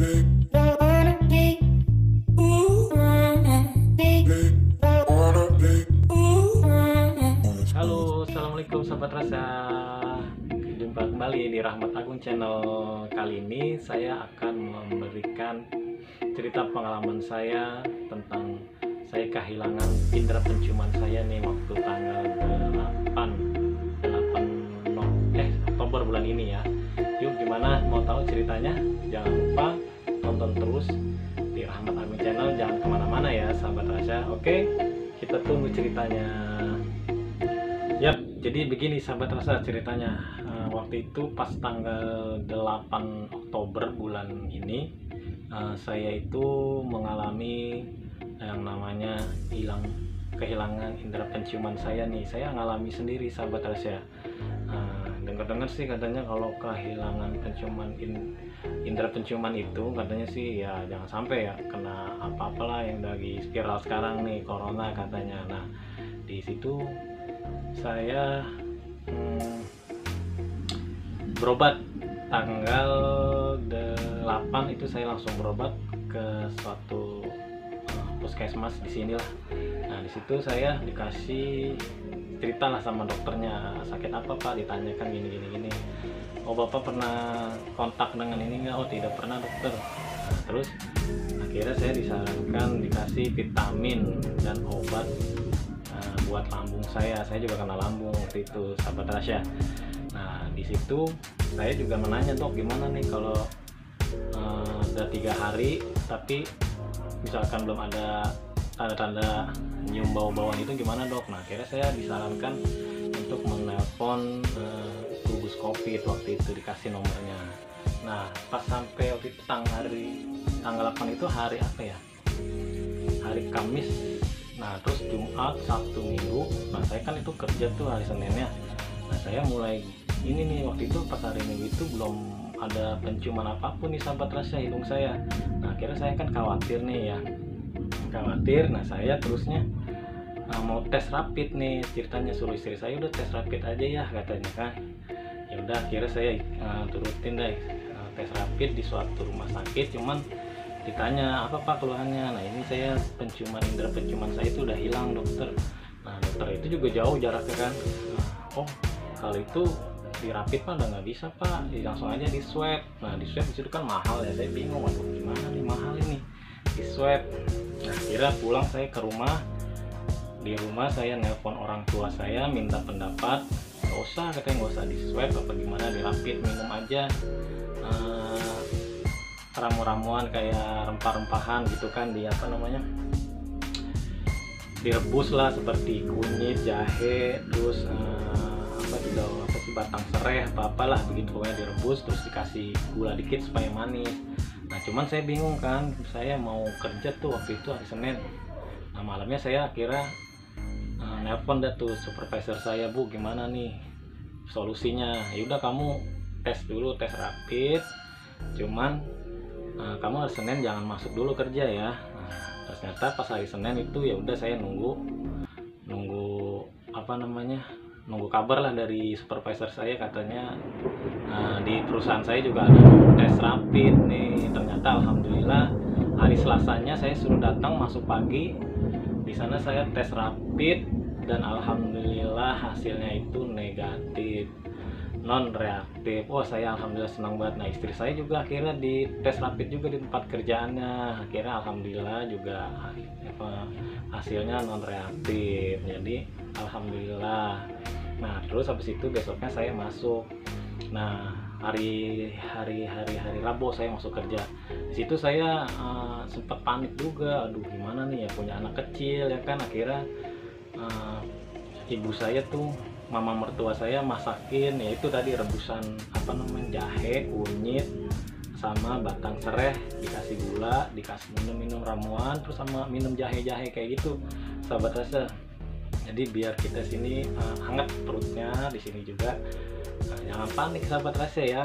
Halo, assalamualaikum sahabat rasa. Jumpa kembali di Rahmat Agung Channel. Kali ini saya akan memberikan cerita pengalaman saya tentang saya kehilangan indera penciuman saya nih waktu tanggal 8 Oktober bulan ini ya. Yuk, gimana mau tahu ceritanya? Jangan lupa tonton terus di Rahmat Agung Channel, jangan kemana-mana ya sahabat rasa. Oke, kita tunggu ceritanya. Yap, jadi begini sahabat rasa ceritanya. Waktu itu pas tanggal 8 Oktober bulan ini, saya itu mengalami yang namanya kehilangan indera penciuman saya nih. Saya ngalami sendiri sahabat rasa. Dengar-dengar sih katanya kalau kehilangan indera penciuman itu katanya sih ya jangan sampai ya kena apa-apalah yang lagi viral sekarang nih, corona katanya. Nah, di situ saya berobat tanggal 8 itu saya langsung berobat ke suatu puskesmas di sini lah. Nah, di situ saya dikasih cerita lah sama dokternya, sakit apa Pak, ditanyakan gini. Oh, Bapak pernah kontak dengan ini nggak? Oh, tidak pernah dokter. Nah, terus akhirnya saya disarankan dikasih vitamin dan obat buat lambung saya juga kena lambung waktu itu sahabat Rasya. Nah, di situ saya juga menanya, dok gimana nih kalau udah 3 hari tapi misalkan belum ada tanda-tanda nyium bau-bauan itu gimana dok? Nah, akhirnya saya disarankan untuk menelpon gugus covid waktu itu, dikasih nomornya. Nah, pas sampai waktu itu tanggal 8 itu hari apa ya, hari Kamis. Nah, terus Jumat, Sabtu, Minggu. Nah, saya kan itu kerja tuh hari Seninnya. Nah, saya mulai ini nih, waktu itu pas hari Minggu itu belum ada penciuman apapun nih sahabat rasa hidung saya. Nah, akhirnya saya kan khawatir nih ya, Nah, saya terusnya mau tes rapid nih, ceritanya suruh istri saya udah tes rapid aja ya katanya kan. Ya udah, akhirnya saya turutin deh tes rapid di suatu rumah sakit. Cuman ditanya apa Pak keluhannya. Nah, ini saya indera penciuman saya itu udah hilang dokter. Nah, dokter itu juga jauh jaraknya kan. Oh, kalau itu di rapid Pak udah nggak bisa Pak, langsung aja di swab. Nah, di swab disitu kan mahal ya, saya bingung, waduh gimana nih mahal ini di swab. Nah, kira pulang saya ke rumah. Di rumah saya nelpon orang tua saya minta pendapat. Nggak usah katanya, nggak usah di swab apa gimana, di rapid minum aja ramu-ramuan kayak rempah-rempahan gitu kan, di apa namanya, direbus lah seperti kunyit, jahe, terus batang serai apalah begitu ya, direbus terus dikasih gula dikit supaya manis. Nah, cuman saya bingung kan, saya mau kerja tuh waktu itu hari Senin. Nah, malamnya saya kira nelpon dah tuh supervisor saya, Bu gimana nih solusinya? Ya udah, kamu tes dulu, tes rapid, cuman kamu hari Senin jangan masuk dulu kerja ya. Nah, ternyata pas hari Senin itu ya udah saya nunggu nunggu kabar lah dari supervisor saya, katanya di perusahaan saya juga ada tes rapid nih. Ternyata alhamdulillah hari Selasanya saya suruh datang masuk pagi. Di sana saya tes rapid dan alhamdulillah hasilnya itu negatif, non reaktif. Wah, saya alhamdulillah senang banget. Nah, istri saya juga akhirnya di tes rapid juga di tempat kerjaannya, akhirnya alhamdulillah juga hasilnya non reaktif, jadi alhamdulillah. Nah, terus habis itu besoknya saya masuk. Nah, hari Rabu saya masuk kerja. Di situ saya sempat panik juga, aduh gimana nih ya, punya anak kecil ya kan. Akhirnya ibu saya tuh, mama mertua saya masakin yaitu tadi rebusan jahe, kunyit sama batang serai, dikasih gula, dikasih minum ramuan, terus sama minum jahe-jahe kayak gitu sahabat rasa. Jadi biar kita sini hangat perutnya di sini juga. Nah, jangan panik sahabat rasa ya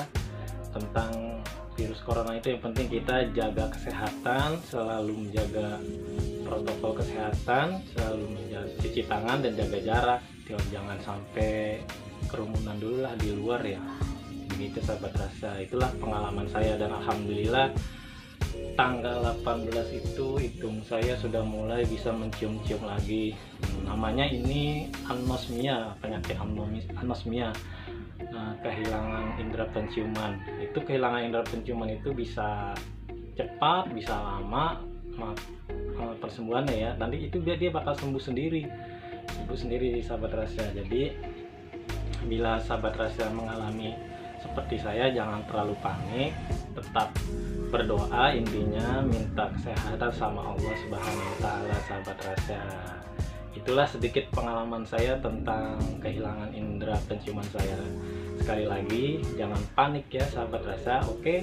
tentang virus corona itu. Yang penting kita jaga kesehatan, selalu menjaga protokol kesehatan, selalu menjaga cuci tangan dan jaga jarak. Jangan sampai kerumunan dulu lah di luar ya. Begitu sahabat rasa, itulah pengalaman saya dan alhamdulillah tanggal 18 itu hidung saya sudah mulai bisa mencium-cium lagi. Namanya ini anosmia, penyakit anosmia. Nah, kehilangan indera penciuman. Itu kehilangan indera penciuman itu bisa cepat, bisa lama persembuhannya ya. Nanti itu dia bakal sembuh sendiri sahabat rahasia. Jadi bila sahabat rahasia mengalami seperti saya, jangan terlalu panik, tetap berdoa, intinya minta kesehatan sama Allah Subhanahu wa taala sahabat rahasia. Itulah sedikit pengalaman saya tentang kehilangan indera penciuman saya. Sekali lagi jangan panik ya sahabat rahasia. Oke,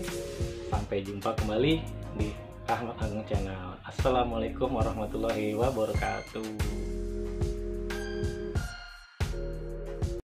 sampai jumpa kembali di Ahmad Agung Channel. Assalamualaikum warahmatullahi wabarakatuh.